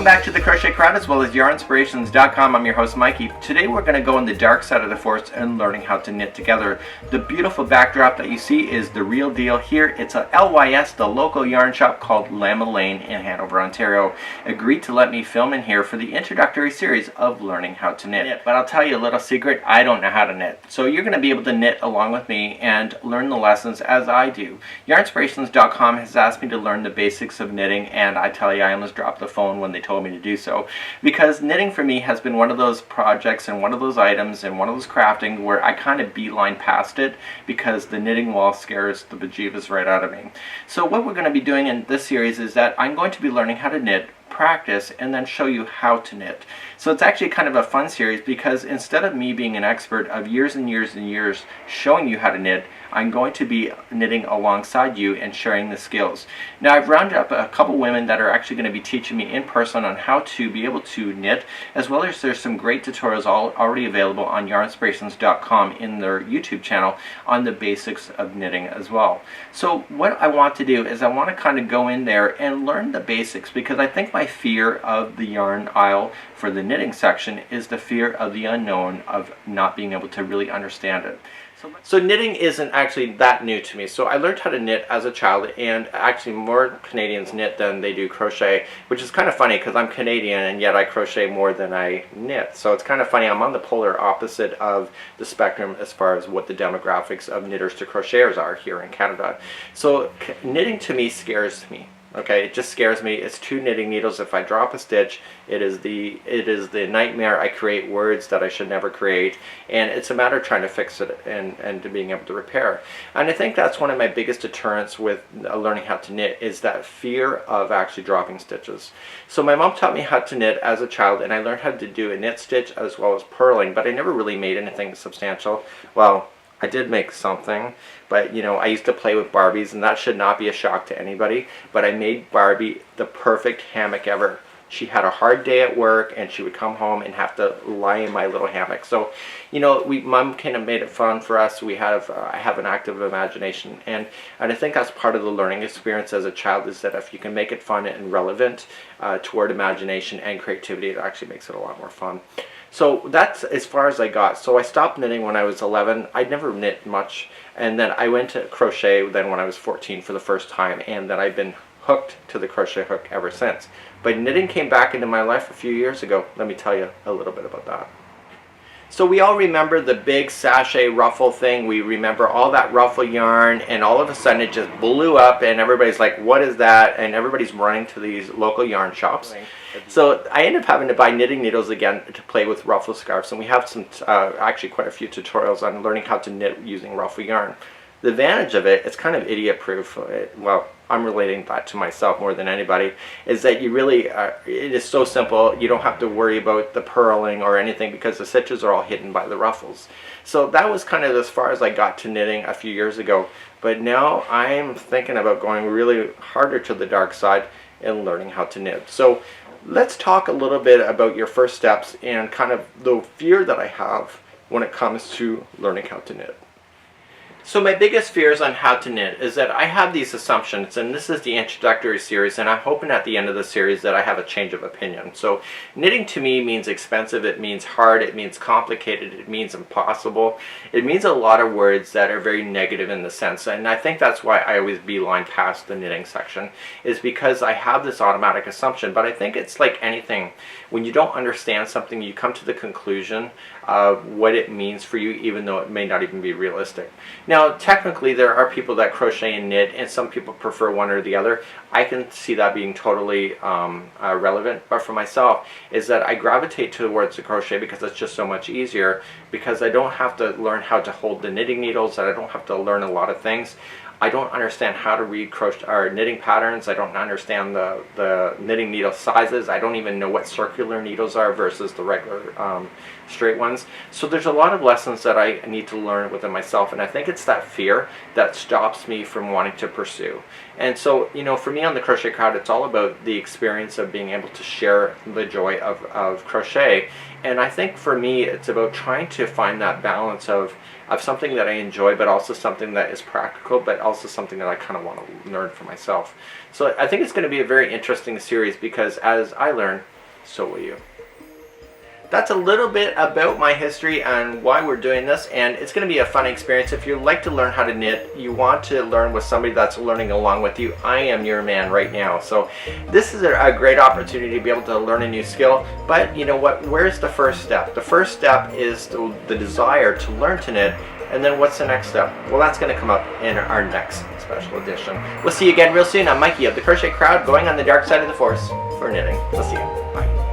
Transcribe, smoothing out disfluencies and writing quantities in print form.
back to the Crochet Crowd as well as yarnspirations.com. I'm your host Mikey. Today we're going to go on the dark side of the forest and learning how to knit together. The beautiful backdrop that you see is the real deal here. It's a LYS, the local yarn shop called Llama Laine in Hanover, Ontario. Agreed to let me film in here for the introductory series of learning how to knit. But I'll tell you a little secret, I don't know how to knit. So you're going to be able to knit along with me and learn the lessons as I do. Yarnspirations.com has asked me to learn the basics of knitting, and I tell you I almost dropped the phone when they told me to do so, because knitting for me has been one of those projects and one of those items and one of those crafting where I kind of beeline past it because the knitting wall scares the bejeebus right out of me. So what we're going to be doing in this series is that I'm going to be learning how to knit, practice, and then show you how to knit. So it's actually kind of a fun series because instead of me being an expert of years and years and years showing you how to knit, I'm going to be knitting alongside you and sharing the skills. Now I've rounded up a couple women that are actually going to be teaching me in person on how to be able to knit, as well as there's some great tutorials already available on yarnspirations.com in their YouTube channel on the basics of knitting as well. So what I want to do is I want to kind of go in there and learn the basics, because I think my fear of the yarn aisle for the knitting section is the fear of the unknown, of not being able to really understand it. So knitting isn't actually that new to me. So I learned how to knit as a child, and actually more Canadians knit than they do crochet, which is kind of funny because I'm Canadian and yet I crochet more than I knit. So it's kind of funny, I'm on the polar opposite of the spectrum as far as what the demographics of knitters to crocheters are here in Canada. So knitting to me scares me. Okay, it just scares me. It's 2 knitting needles. If I drop a stitch, it is the nightmare. I create words that I should never create, and it's a matter of trying to fix it and to being able to repair. And I think that's one of my biggest deterrents with learning how to knit, is that fear of actually dropping stitches. So my mom taught me how to knit as a child, and I learned how to do a knit stitch as well as purling, but I never really made anything substantial. Well, I did make something, but you know, I used to play with Barbies, and that should not be a shock to anybody, but I made Barbie the perfect hammock ever. She had a hard day at work and she would come home and have to lie in my little hammock. So, you know, Mom kind of made it fun for us. I have an active imagination, and I think that's part of the learning experience as a child, is that if you can make it fun and relevant toward imagination and creativity, it actually makes it a lot more fun. So that's as far as I got. So I stopped knitting when I was 11. I'd never knit much, and then I went to crochet then when I was 14 for the first time, and then I've been hooked to the crochet hook ever since. But knitting came back into my life a few years ago. Let me tell you a little bit about that. So we all remember the big sachet ruffle thing. We remember all that ruffle yarn, and all of a sudden it just blew up and everybody's like, what is that? And everybody's running to these local yarn shops. So I ended up having to buy knitting needles again to play with ruffle scarves, and we have some actually quite a few tutorials on learning how to knit using ruffle yarn. The advantage of it, it's kind of idiot proof. Well, I'm relating that to myself more than anybody, is that you really, it is so simple. You don't have to worry about the purling or anything because the stitches are all hidden by the ruffles. So that was kind of as far as I got to knitting a few years ago. But now I'm thinking about going really harder to the dark side and learning how to knit. So let's talk a little bit about your first steps and kind of the fear that I have when it comes to learning how to knit. So my biggest fears on how to knit is that I have these assumptions, and this is the introductory series, and I'm hoping at the end of the series that I have a change of opinion. So knitting to me means expensive, it means hard, it means complicated, it means impossible. It means a lot of words that are very negative in the sense, and I think that's why I always beeline past the knitting section, is because I have this automatic assumption. But I think it's like anything. When you don't understand something, you come to the conclusion of what it means for you, even though it may not even be realistic. Now, technically, there are people that crochet and knit, and some people prefer one or the other. I can see that being totally relevant, but for myself, is that I gravitate towards the crochet because it's just so much easier, because I don't have to learn how to hold the knitting needles, and I don't have to learn a lot of things. I don't understand how to read crochet or knitting patterns. I don't understand the knitting needle sizes. I don't even know what circular needles are versus the regular straight ones. So there's a lot of lessons that I need to learn within myself, and I think it's that fear that stops me from wanting to pursue. And so, you know, for me on the Crochet Crowd, it's all about the experience of being able to share the joy of crochet. And I think for me, it's about trying to find that balance of something that I enjoy, but also something that is practical, but also something that I kind of want to learn for myself. So I think it's going to be a very interesting series, because as I learn, so will you. That's a little bit about my history and why we're doing this, and it's going to be a fun experience. If you like to learn how to knit, you want to learn with somebody that's learning along with you, I am your man right now. So this is a great opportunity to be able to learn a new skill. But you know what, where's the first step? The first step is the desire to learn to knit, and then what's the next step? Well, that's going to come up in our next special edition. We'll see you again real soon. I'm Mikey of the Crochet Crowd, going on the dark side of the force for knitting. We'll see you. Bye.